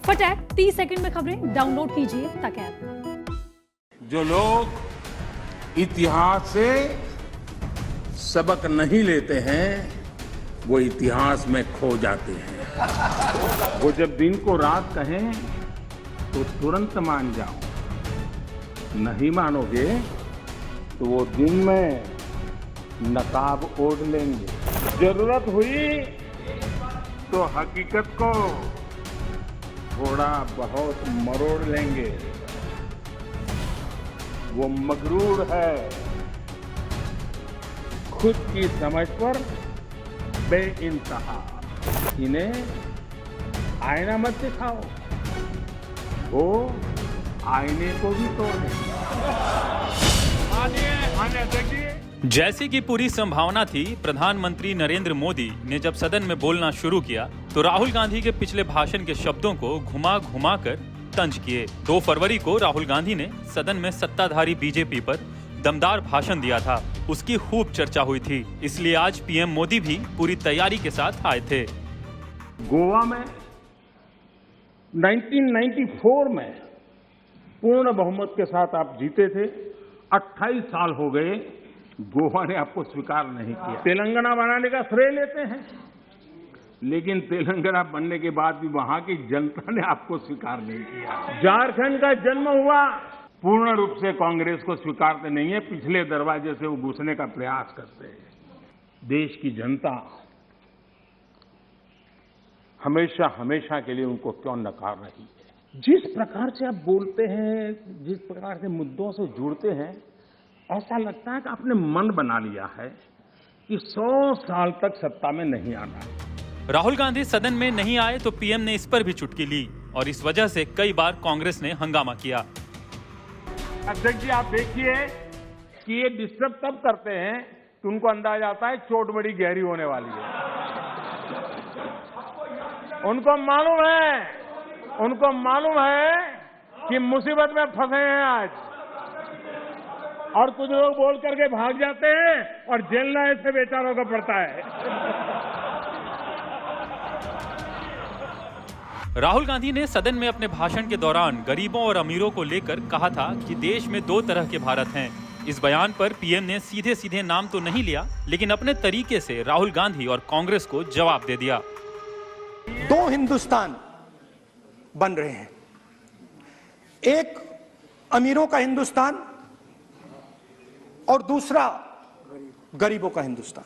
फटाक 30 सेकंड में खबरें डाउनलोड कीजिए तक ऐप। जो लोग इतिहास से सबक नहीं लेते हैं वो इतिहास में खो जाते हैं। वो जब दिन को रात कहें तो तुरंत मान जाओ, नहीं मानोगे तो वो दिन में नकाब ओढ़ लेंगे। जरूरत हुई तो हकीकत को थोड़ा बहुत मरोड़ लेंगे। वो मगरूर है, खुद की समझ पर बेइंतहा। इन्हें आईना मत दिखाओ, वो आईने को भी तोड़ देंगे। आने देखिए। जैसे कि पूरी संभावना थी, प्रधानमंत्री नरेंद्र मोदी ने जब सदन में बोलना शुरू किया तो राहुल गांधी के पिछले भाषण के शब्दों को घुमा घुमा कर तंज किए। 2 फरवरी को राहुल गांधी ने सदन में सत्ताधारी बीजेपी पर दमदार भाषण दिया था, उसकी खूब चर्चा हुई थी। इसलिए आज पीएम मोदी भी पूरी तैयारी के साथ आए थे। गोवा में 1994 में पूर्ण बहुमत के साथ आप जीते थे। 28 साल हो गए, गोवा ने आपको स्वीकार नहीं किया। तेलंगाना बनाने का श्रेय लेते हैं, लेकिन तेलंगाना बनने के बाद भी वहां की जनता ने आपको स्वीकार नहीं किया। झारखंड का जन्म हुआ, पूर्ण रूप से कांग्रेस को स्वीकारते नहीं है, पिछले दरवाजे से वो घुसने का प्रयास करते हैं। देश की जनता हमेशा हमेशा के लिए उनको क्यों नकार रही है। जिस प्रकार से आप बोलते हैं, जिस प्रकार से मुद्दों से जुड़ते हैं, ऐसा लगता है कि आपने मन बना लिया है कि 100 साल तक सत्ता में नहीं आना। राहुल गांधी सदन में नहीं आए तो पीएम ने इस पर भी चुटकी ली और इस वजह से कई बार कांग्रेस ने हंगामा किया। अध्यक्ष जी, आप देखिए कि ये डिस्टर्ब तब करते हैं कि उनको अंदाजा आता है चोट बड़ी गहरी होने वाली है। उनको मालूम है कि मुसीबत में फंसे हैं आज, और कुछ लोग बोल करके भाग जाते हैं और झेलना ऐसे बेचारों को पड़ता है। राहुल गांधी ने सदन में अपने भाषण के दौरान गरीबों और अमीरों को लेकर कहा था कि देश में 2 तरह के भारत हैं। इस बयान पर पीएम ने सीधे सीधे नाम तो नहीं लिया, लेकिन अपने तरीके से राहुल गांधी और कांग्रेस को जवाब दे दिया। 2 हिंदुस्तान बन रहे हैं, एक अमीरों का हिंदुस्तान और दूसरा गरीबों का हिंदुस्तान,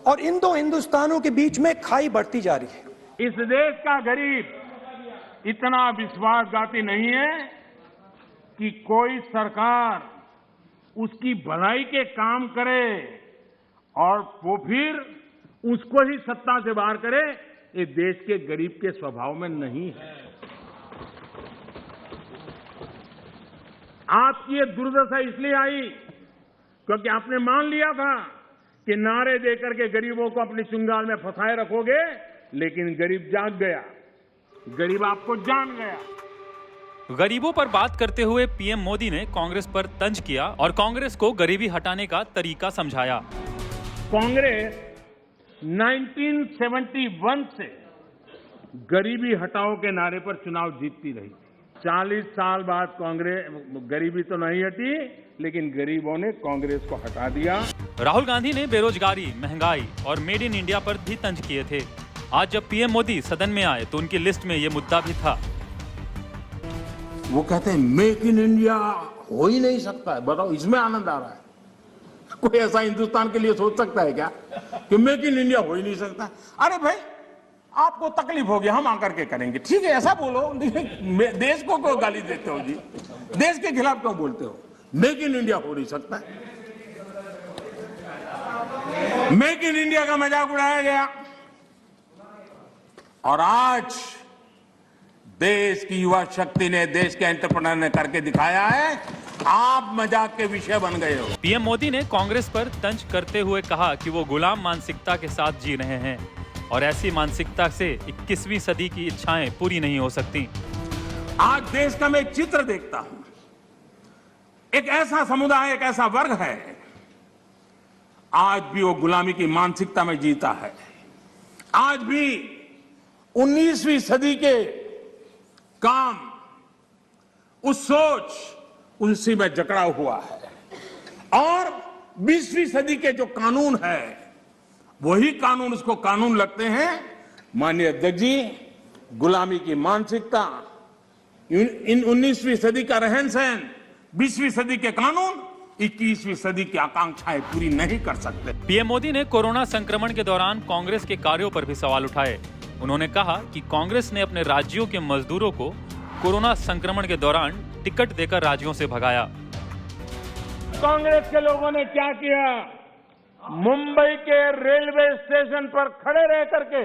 और इन 2 हिंदुस्तानों के बीच में खाई बढ़ती जा रही है। इस देश का गरीब इतना विश्वासघाती नहीं है कि कोई सरकार उसकी भलाई के काम करे और वो फिर उसको ही सत्ता से बाहर करे। ये देश के गरीब के स्वभाव में नहीं है। आपकी ये दुर्दशा इसलिए आई क्योंकि आपने मान लिया था कि नारे देकर के गरीबों को अपनी चुंगाल में फंसाए रखोगे, लेकिन गरीब जाग गया, गरीब आपको जान गया। गरीबों पर बात करते हुए पीएम मोदी ने कांग्रेस पर तंज किया और कांग्रेस को गरीबी हटाने का तरीका समझाया। कांग्रेस 1971 से गरीबी हटाओ के नारे पर चुनाव जीतती रही। 40 साल बाद कांग्रेस गरीबी तो नहीं हटी, लेकिन गरीबों ने कांग्रेस को हटा दिया। राहुल गांधी ने बेरोजगारी, महंगाई और मेड इन इंडिया पर भी तंज किए थे। आज जब पीएम मोदी सदन में आए तो उनकी लिस्ट में ये मुद्दा भी था। वो कहते हैं मेक इन इंडिया हो ही नहीं सकता है। बताओ, इसमें आनंद आ रहा है? कोई ऐसा हिंदुस्तान के लिए सोच सकता है क्या कि मेक इन इंडिया हो ही नहीं सकता? अरे भाई, आपको तकलीफ होगी, हम आकर के करेंगे, ठीक है, ऐसा बोलो। देश को क्यों गाली देते हो जी? देश के खिलाफ क्यों बोलते हो? मेक इन इंडिया हो नहीं सकता। मेक इन इंडिया का मजाक उड़ाया गया और आज देश की युवा शक्ति ने, देश के एंटरप्रेन्योर ने करके दिखाया है। आप मजाक के विषय बन गए हो। पीएम मोदी ने कांग्रेस पर तंज करते हुए कहा कि वो गुलाम मानसिकता के साथ जी रहे हैं और ऐसी मानसिकता से 21वीं सदी की इच्छाएं पूरी नहीं हो सकती। आज देश का मैं एक चित्र देखता हूं, एक ऐसा समुदाय, एक ऐसा वर्ग है, आज भी वो गुलामी की मानसिकता में जीता है। आज भी 19वीं सदी के काम, उस सोच, उसी में जकड़ा हुआ है। और 20वीं सदी के जो कानून है, वही कानून उसको कानून लगते हैं। माननीय अध्यक्ष जी, गुलामी की मानसिकता, इन 19वीं सदी का रहन सहन, 20वीं सदी के कानून 21वीं सदी की आकांक्षाएं पूरी नहीं कर सकते। पीएम मोदी ने कोरोना संक्रमण के दौरान कांग्रेस के कार्यों पर भी सवाल उठाए। उन्होंने कहा कि कांग्रेस ने अपने राज्यों के मजदूरों को कोरोना संक्रमण के दौरान टिकट देकर राज्यों से भगाया। कांग्रेस के लोगों ने क्या किया? मुंबई के रेलवे स्टेशन पर खड़े रह करके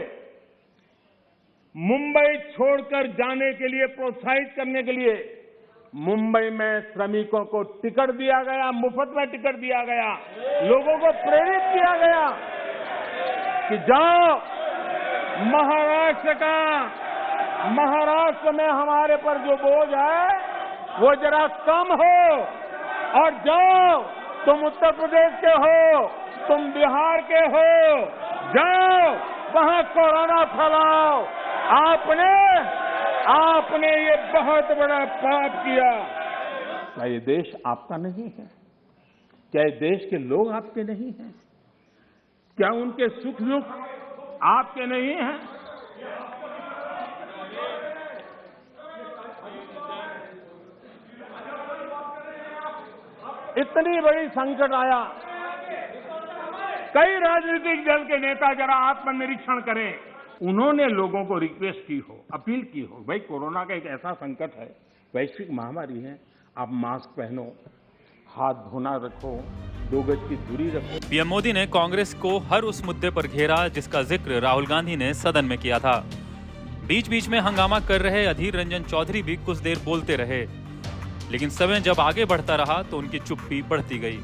मुंबई छोड़कर जाने के लिए प्रोत्साहित करने के लिए मुंबई में श्रमिकों को टिकट दिया गया, मुफ्त में टिकट दिया गया, लोगों को प्रेरित किया गया कि जाओ महाराष्ट्र में हमारे पर जो बोझ है वो जरा कम हो, और जाओ, तुम उत्तर प्रदेश के हो, तुम बिहार के हो, जाओ वहां कोरोना फैलाओ। आपने ये बहुत बड़ा पाप किया। क्या ये देश आपका नहीं है? क्या ये देश के लोग आपके नहीं हैं? क्या उनके सुख दुख आपके नहीं हैं? इतनी बड़ी संकट आया, कई राजनीतिक दल के नेता जरा आत्मनिरीक्षण करें। उन्होंने लोगों को रिक्वेस्ट की हो, अपील की हो, भाई कोरोना का एक ऐसा संकट है, वैश्विक महामारी है, आप मास्क पहनो, हाथ धोना रखो, 2 गज की दूरी रखो। पीएम मोदी ने कांग्रेस को हर उस मुद्दे पर घेरा जिसका जिक्र राहुल गांधी ने सदन में किया था। बीच बीच में हंगामा कर रहे अधीर रंजन चौधरी भी कुछ देर बोलते रहे, लेकिन समय जब आगे बढ़ता रहा तो उनकी चुप्पी बढ़ती गई।